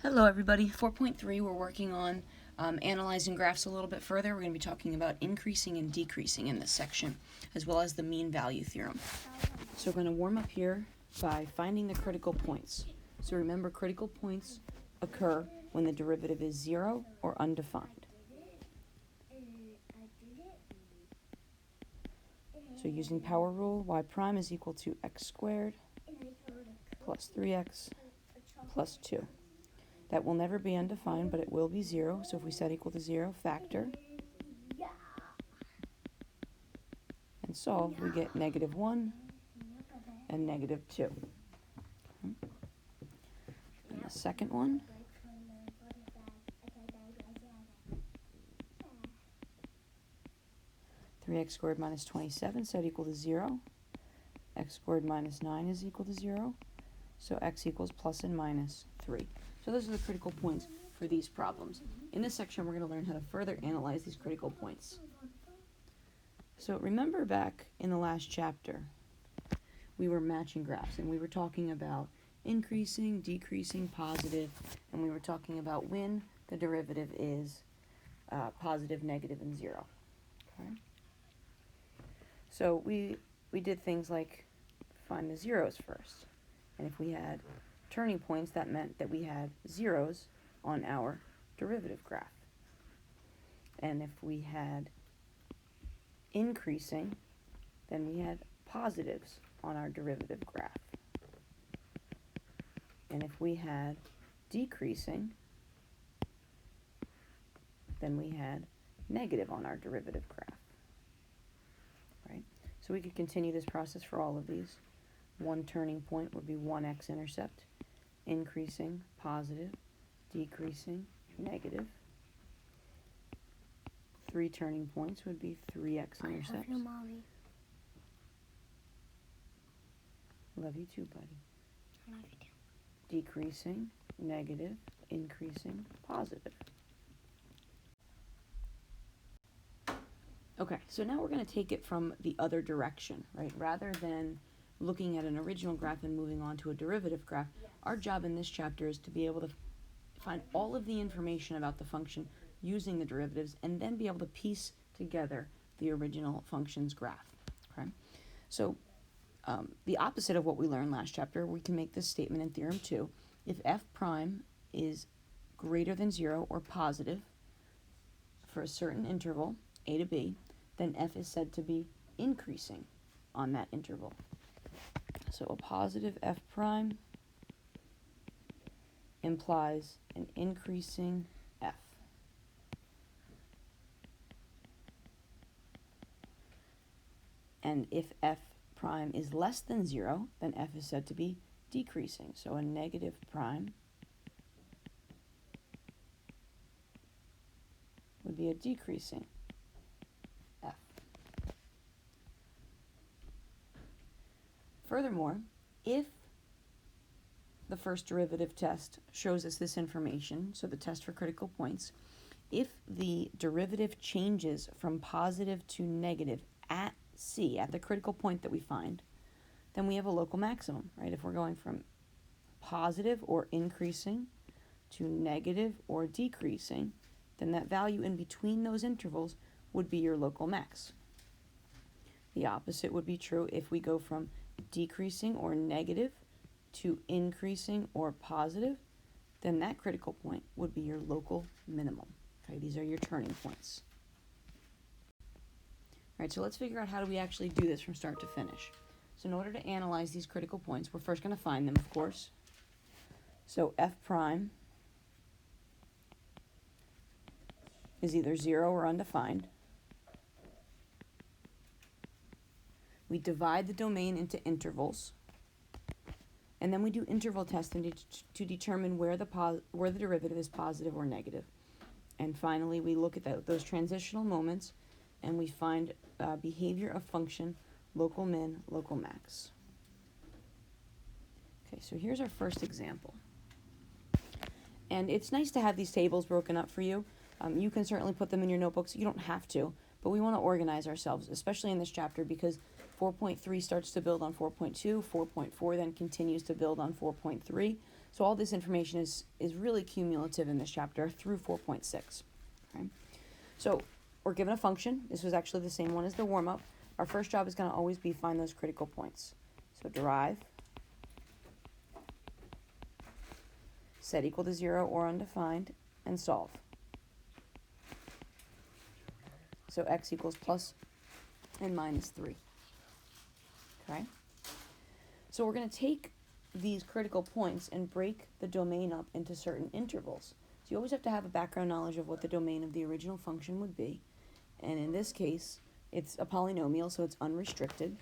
Hello everybody, 4.3 we're working on analyzing graphs a little bit further. We're going to be talking about increasing and decreasing in this section, as well as the mean value theorem. So we're going to warm up here by finding the critical points. So remember, critical points occur when the derivative is 0 or undefined. So using power rule, y prime is equal to x squared plus 3x plus 2. That will never be undefined, but it will be 0. So if we set equal to 0, factor, and solve, we get -1 and -2. And the second one, (3x squared minus 27) set equal to 0. X squared minus 9 is equal to 0. So x equals plus and minus 3. So those are the critical points for these problems. In this section, we're going to learn how to further analyze these critical points. So remember back in the last chapter, we were matching graphs, and we were talking about increasing, decreasing, positive, and we were talking about when the derivative is positive, negative, and 0. Okay? So we did things like find the zeros first. And if we had turning points, that meant that we had zeros on our derivative graph. And if we had increasing, then we had positives on our derivative graph. And if we had decreasing, then we had negative on our derivative graph. Right? So we could continue this process for all of these. One turning point would be 1 x-intercept, increasing, positive, decreasing, negative. 3 turning points would be 3 x-intercepts. I love you, Mommy. Love you too, buddy. I love you too. Decreasing, negative, increasing, positive. Okay, so now we're going to take it from the other direction, right? Rather than looking at an original graph and moving on to a derivative graph, our job in this chapter is to be able to find all of the information about the function using the derivatives and then be able to piece together the original function's graph. Okay? So the opposite of what we learned last chapter, we can make this statement in Theorem 2. If f prime is greater than 0 or positive for a certain interval, a to b, then f is said to be increasing on that interval. So a positive f prime implies an increasing f. And if f prime is less than 0, then f is said to be decreasing. So a negative prime would be a decreasing f. Furthermore, if the first derivative test shows us this information, so the test for critical points, if the derivative changes from positive to negative at C, at the critical point that we find, then we have a local maximum, right? If we're going from positive or increasing to negative or decreasing, then that value in between those intervals would be your local max. The opposite would be true if we go from decreasing or negative to increasing or positive, then that critical point would be your local minimum. Okay, these are your turning points. All right, so let's figure out how do we actually do this from start to finish. So in order to analyze these critical points, we're first going to find them, of course. So f prime is either 0 or undefined. We divide the domain into intervals, and then we do interval testing to determine where the derivative is positive or negative. And finally, we look at those transitional moments, and we find behavior of function, local min, local max. Okay, so here's our first example. And it's nice to have these tables broken up for you. You can certainly put them in your notebooks. You don't have to, but we want to organize ourselves, especially in this chapter, because 4.3 starts to build on 4.2, 4.4 then continues to build on 4.3. So all this information is really cumulative in this chapter through 4.6. Okay? So we're given a function. This was actually the same one as the warm-up. Our first job is going to always be find those critical points. So derive, set equal to 0 or undefined, and solve. So x equals plus and minus 3. Okay? So we're going to take these critical points and break the domain up into certain intervals. So you always have to have a background knowledge of what the domain of the original function would be. And in this case, it's a polynomial, so it's unrestricted.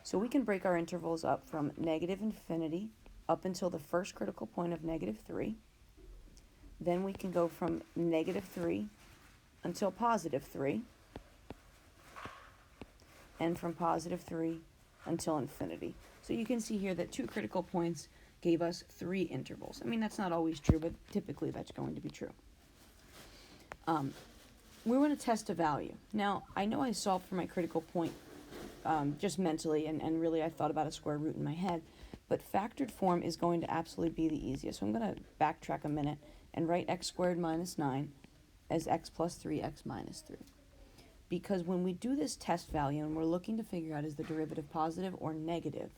So we can break our intervals up from negative infinity up until the first critical point of negative 3. Then we can go from negative 3 until positive 3. And from positive 3 until infinity. So you can see here that 2 critical points gave us 3 intervals. I mean, that's not always true, but typically that's going to be true. We want to test a value. Now, I know I solved for my critical point just mentally, and really I thought about a square root in my head, but factored form is going to absolutely be the easiest. So I'm going to backtrack a minute and write x squared minus 9 as x plus 3, x minus 3. Because when we do this test value and we're looking to figure out is the derivative positive or negative,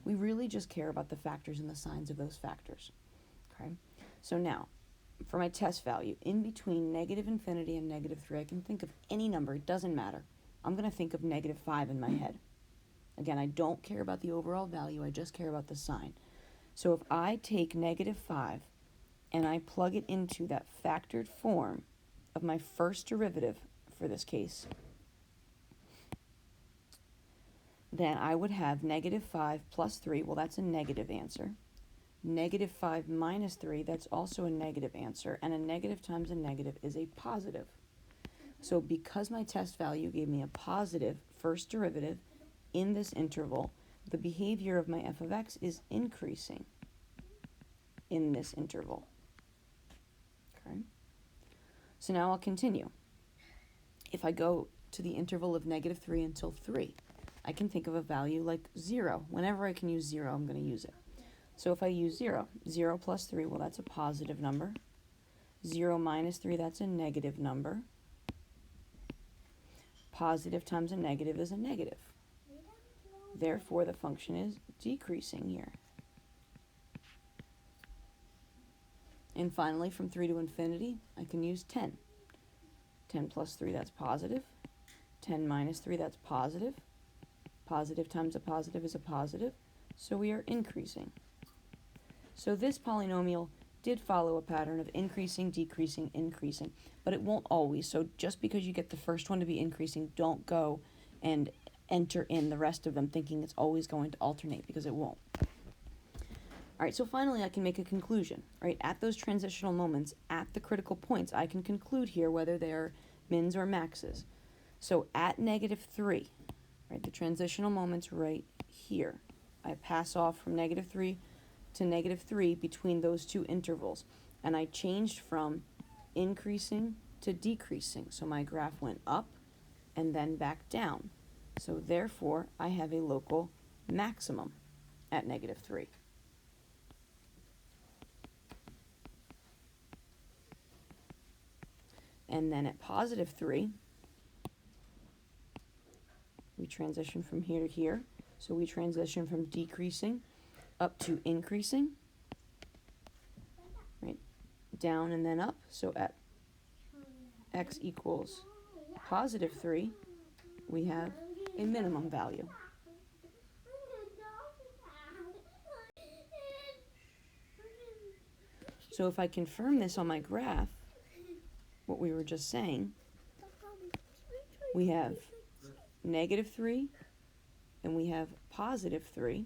we really just care about the factors and the signs of those factors. Okay? So now, for my test value, in between negative infinity and negative 3, I can think of any number. It doesn't matter. I'm going to think of negative 5 in my head. Again, I don't care about the overall value. I just care about the sign. So if I take negative 5 and I plug it into that factored form of my first derivative, for this case, then I would have negative 5 plus 3. Well, that's a negative answer. Negative 5 minus 3, that's also a negative answer. And a negative times a negative is a positive. So because my test value gave me a positive first derivative in this interval, the behavior of my f of x is increasing in this interval. Okay. So now I'll continue. If I go to the interval of negative 3 until 3, I can think of a value like 0. Whenever I can use 0, I'm going to use it. So if I use 0, 0 plus 3, well, that's a positive number. 0 minus 3, that's a negative number. Positive times a negative is a negative. Therefore, the function is decreasing here. And finally, from 3 to infinity, I can use 10. 10 plus 3, that's positive. 10 minus 3, that's positive. Positive times a positive is a positive. So we are increasing. So this polynomial did follow a pattern of increasing, decreasing, increasing. But it won't always. So just because you get the first one to be increasing, don't go and enter in the rest of them thinking it's always going to alternate, because it won't. All right, so finally I can make a conclusion. Right, at those transitional moments, at the critical points, I can conclude here whether they are mins or maxes. So at negative 3, right, the transitional moments right here, I pass off from negative 3 to negative 3 between those two intervals, and I changed from increasing to decreasing. So my graph went up and then back down. So therefore, I have a local maximum at negative 3. And then at positive 3, we transition from here to here. So we transition from decreasing up to increasing, right? Down and then up. So at x equals positive 3, we have a minimum value. So if I confirm this on my graph, what we were just saying, we have negative 3 and we have positive 3.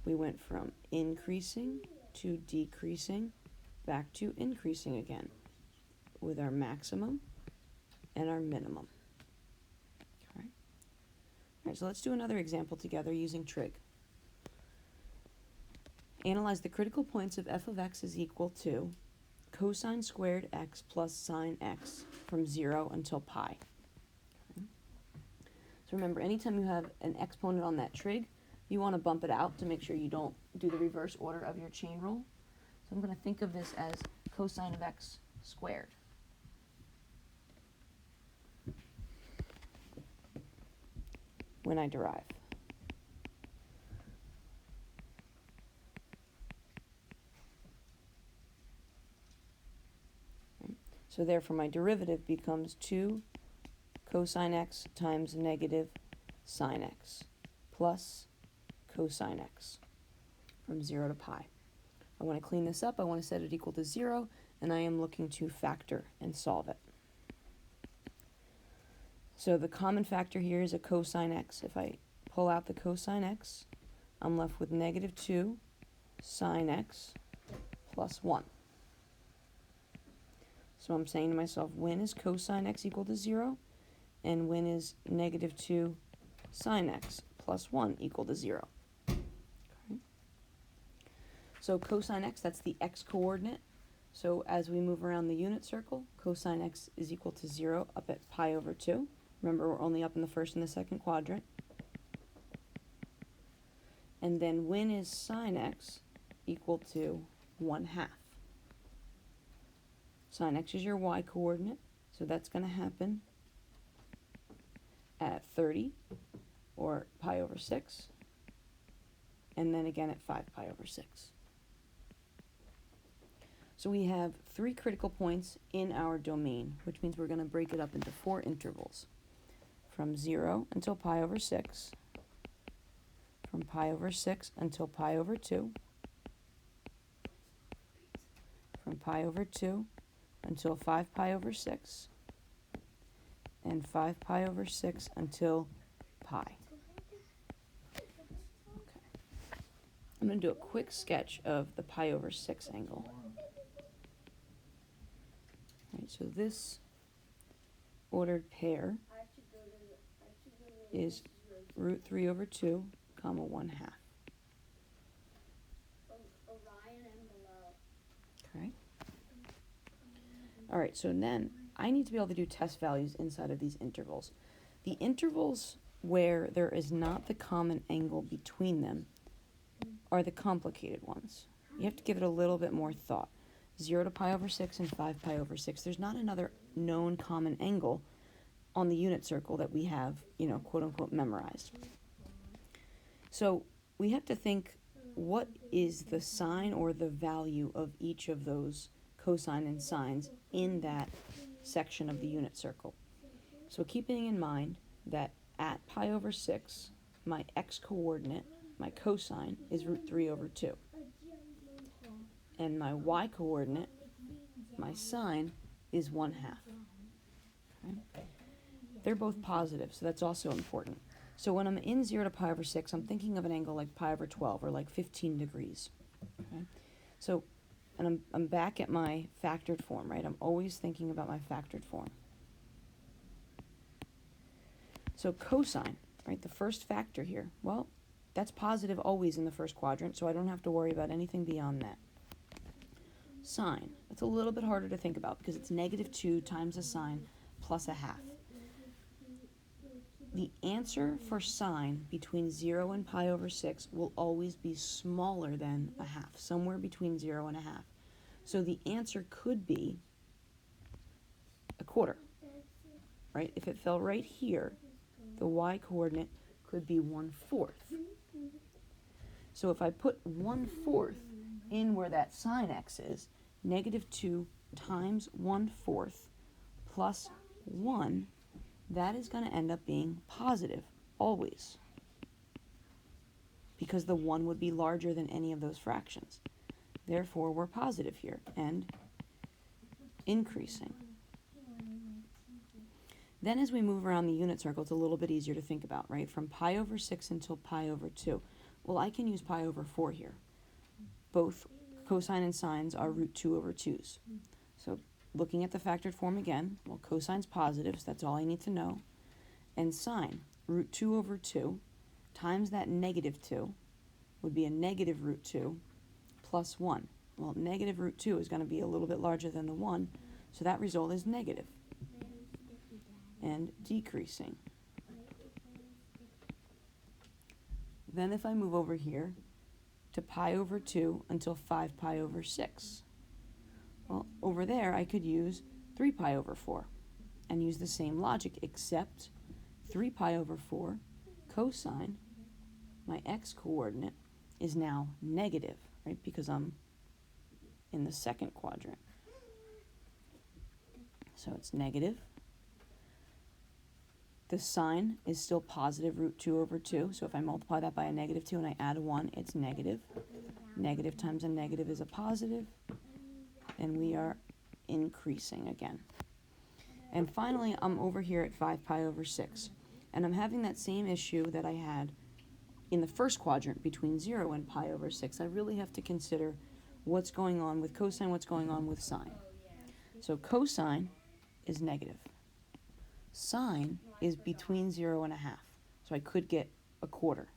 We went from increasing to decreasing back to increasing again with our maximum and our minimum. Okay. All right, so let's do another example together using trig. Analyze the critical points of f of x is equal to cosine squared x plus sine x from 0 until pi. Okay. So remember, anytime you have an exponent on that trig, you want to bump it out to make sure you don't do the reverse order of your chain rule. I'm going to think of this as cosine of x squared. When I derive. So therefore my derivative becomes 2 cosine x times negative sine x plus cosine x from 0 to pi. I want to clean this up. I want to set it equal to 0, and I am looking to factor and solve it. So the common factor here is a cosine x. If I pull out the cosine x, I'm left with negative 2 sine x plus 1. So I'm saying to myself, when is cosine x equal to 0? And when is negative 2 sine x plus 1 equal to 0? Okay. So cosine x, that's the x coordinate. So as we move around the unit circle, cosine x is equal to 0 up at pi over 2. Remember, we're only up in the first and the second quadrant. And then when is sine x equal to 1/2? Sine x is your y coordinate, so that's going to happen at 30, or pi over 6, and then again at 5 pi over 6. So we have 3 critical points in our domain, which means we're going to break it up into 4 intervals, from 0 until pi over 6, from pi over 6 until pi over 2, from pi over 2 until 5 pi over 6, and 5 pi over 6 until pi. Okay. I'm going to do a quick sketch of the pi over 6 angle. Right, so this ordered pair is root 3 over 2, comma 1/2. Okay. All right, so then I need to be able to do test values inside of these intervals. The intervals where there is not the common angle between them are the complicated ones. You have to give it a little bit more thought. 0 to pi over 6 and 5 pi over 6. There's not another known common angle on the unit circle that we have, quote unquote, memorized. So we have to think, what is the sign or the value of each of those cosine and sines in that section of the unit circle? So keeping in mind that at pi over 6, my x coordinate, my cosine, is root 3 over 2. And my y coordinate, my sine, is 1/2. Okay? They're both positive, so that's also important. So when I'm in 0 to pi over 6, I'm thinking of an angle like pi over 12, or like 15 degrees. Okay? So, and I'm back at my factored form, right? I'm always thinking about my factored form. So cosine, right, the first factor here, well, that's positive always in the first quadrant, so I don't have to worry about anything beyond that. Sine, that's a little bit harder to think about because it's negative 2 times a sine plus 1/2. The answer for sine between 0 and pi over 6 will always be smaller than 1/2, somewhere between 0 and 1/2. So the answer could be 1/4, right? If it fell right here, the y coordinate could be 1/4. So if I put 1/4 in where that sine x is, negative 2 times 1/4 plus 1, that is going to end up being positive, always. Because the 1 would be larger than any of those fractions. Therefore, we're positive here, and increasing. Then as we move around the unit circle, it's a little bit easier to think about, right? From pi over 6 until pi over 2. Well, I can use pi over 4 here. Both cosine and sines are root 2 over 2's. So looking at the factored form again, well, cosine's positive, so that's all I need to know. And sine, root 2 over 2, times that negative 2, would be a negative root 2 plus 1. Well, negative root 2 is going to be a little bit larger than the 1, so that result is negative and decreasing. Then if I move over here to pi over 2 until 5 pi over 6. Well, over there I could use 3 pi over 4 and use the same logic, except 3 pi over 4 cosine, my x-coordinate, is now negative, right, because I'm in the second quadrant. So it's negative. The sine is still positive root 2 over 2, so if I multiply that by a negative 2 and I add a 1, it's negative. Negative times a negative is a positive, and we are increasing again. And finally, I'm over here at 5 pi over 6, and I'm having that same issue that I had in the first quadrant between 0 and pi over 6. I really have to consider what's going on with cosine, what's going on with sine. So cosine is negative. Sine is between 0 and a half. So I could get a quarter.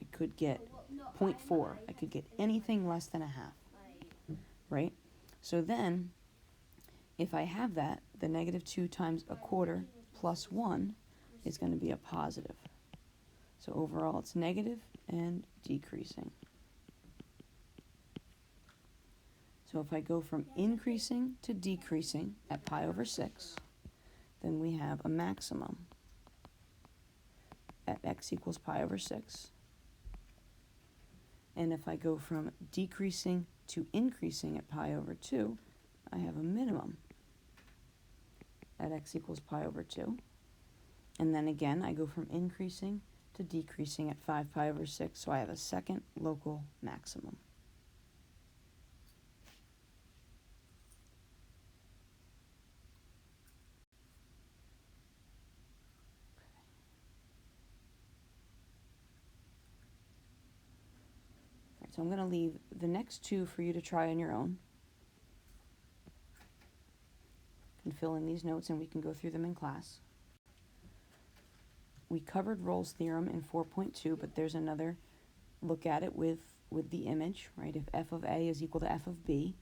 I could get 0.4. I could get anything less than a half, right? So then, if I have that, the negative 2 times a quarter plus 1 is going to be a positive. So overall, it's negative and decreasing. So if I go from increasing to decreasing at pi over 6, then we have a maximum at x equals pi over 6. And if I go from decreasing to increasing at pi over 2, I have a minimum at x equals pi over 2. And then again, I go from increasing to decreasing at 5 pi over 6, so I have a second local maximum. So I'm going to leave the next two for you to try on your own. You can fill in these notes and we can go through them in class. We covered Rolle's theorem in 4.2, but there's another look at it with the image, right? If f of a is equal to f of b,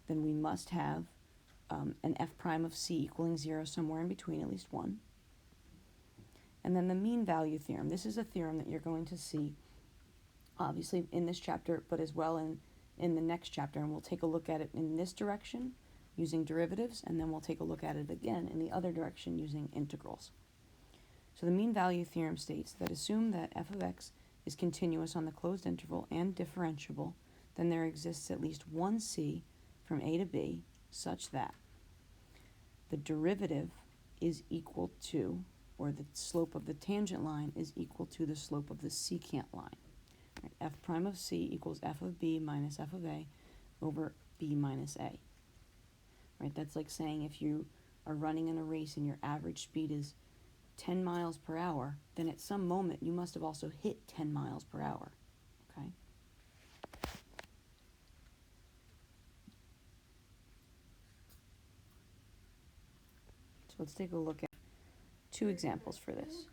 then we must have an f prime of c equaling 0 somewhere in between, at least 1. And then the mean value theorem. This is a theorem that you're going to see obviously in this chapter, but as well in the next chapter, and we'll take a look at it in this direction using derivatives, and then we'll take a look at it again in the other direction using integrals. So the mean value theorem states that assume that f of x is continuous on the closed interval and differentiable, then there exists at least one c from a to b such that the derivative is equal to, or the slope of the tangent line is equal to the slope of the secant line. Right, f prime of c equals f of b minus f of a over b minus a. Right, that's like saying if you are running in a race and your average speed is 10 miles per hour, then at some moment you must have also hit 10 miles per hour. Okay? So let's take a look at two examples for this.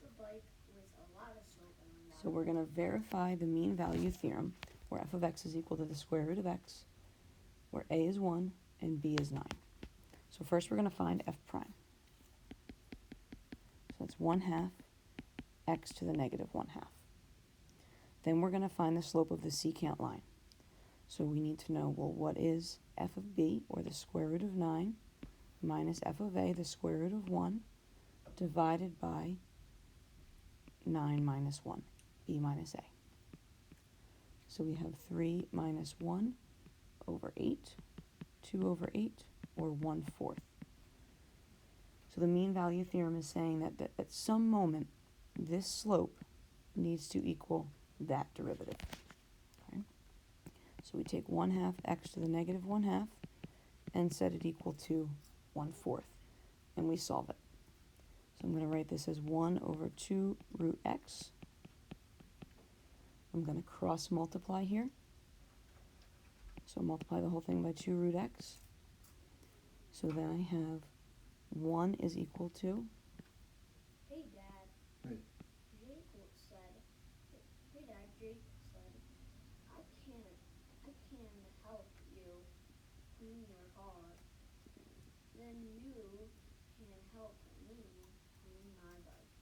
So we're going to verify the mean value theorem, where f of x is equal to the square root of x, where a is 1 and b is 9. So first we're going to find f prime. So that's 1/2 x to the negative 1/2. Then we're going to find the slope of the secant line. So we need to know, well, what is f of b, or the square root of 9, minus f of a, the square root of 1, divided by 9 minus 1, b minus a. So we have 3 minus 1 over 8, 2 over 8, or 1/4. So the mean value theorem is saying that at some moment, this slope needs to equal that derivative. Okay? So we take 1/2 x to the negative 1/2 and set it equal to 1/4, and we solve it. So I'm going to write this as 1 over 2 root x. I'm going to cross multiply here. So multiply the whole thing by 2 root x. So then I have 1 is equal to, Hey Dad. Hey. Jake said, hey Dad, Jake said, I can help you clean your car. Then you can help me clean my bike.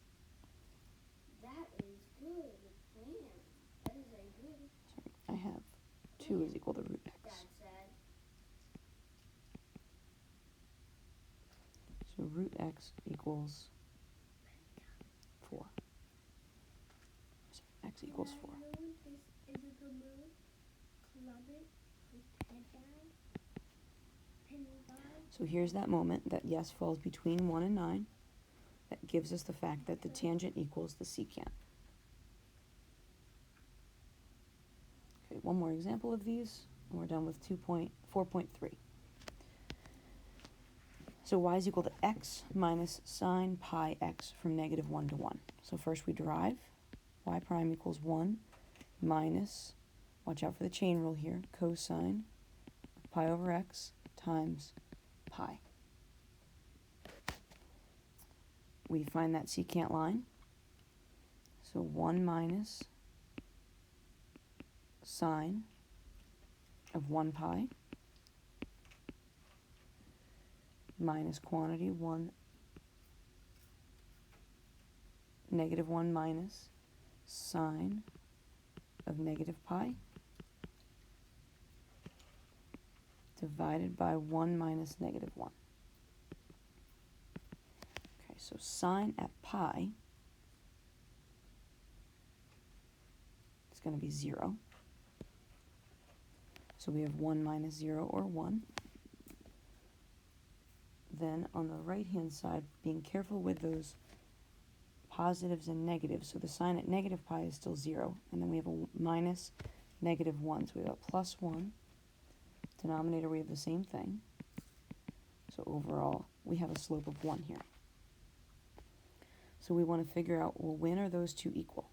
That is good plan. That is a good. sorry, I have 2 is equal to root x. Dad said. So root x equals 4. So x equals 4. Moon is a good moon. Club it. Put head down. Pin by. So here's that moment that yes falls between 1 and 9. That gives us the fact that the tangent equals the secant. Okay, one more example of these, and we're done with 4.3. So y is equal to x minus sine pi x from negative 1 to 1. So first we derive y prime equals 1 minus, watch out for the chain rule here, cosine of pi over x times pi. We find that secant line. So 1 minus sine of 1 pi minus quantity 1, negative 1 minus sine of negative pi divided by 1 minus negative 1. Okay, so sine at pi is going to be 0. So we have 1 minus 0, or 1. Then on the right-hand side, being careful with those positives and negatives. So the sign at negative pi is still 0. And then we have a minus negative 1. So we have a plus 1. Denominator, we have the same thing. So overall, we have a slope of 1 here. So we want to figure out, well, when are those two equal?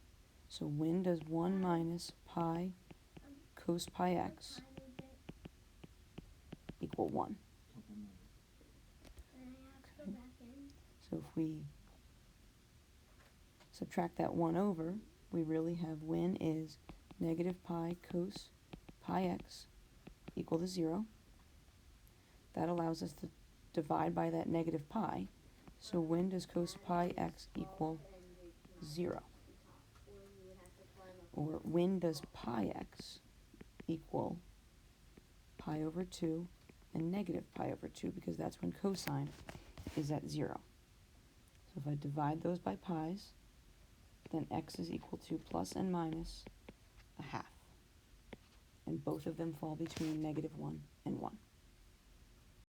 So when does 1 minus pi cos pi x equal 1? Okay. So if we subtract that 1 over, we really have when is negative pi cos pi x equal to 0. That allows us to divide by that negative pi. So when does cos pi x equal 0? Or when does pi x equal pi over 2 and negative pi over 2, because that's when cosine is at 0. So if I divide those by pi's, then x is equal to plus and minus a half. And both of them fall between negative 1 and 1.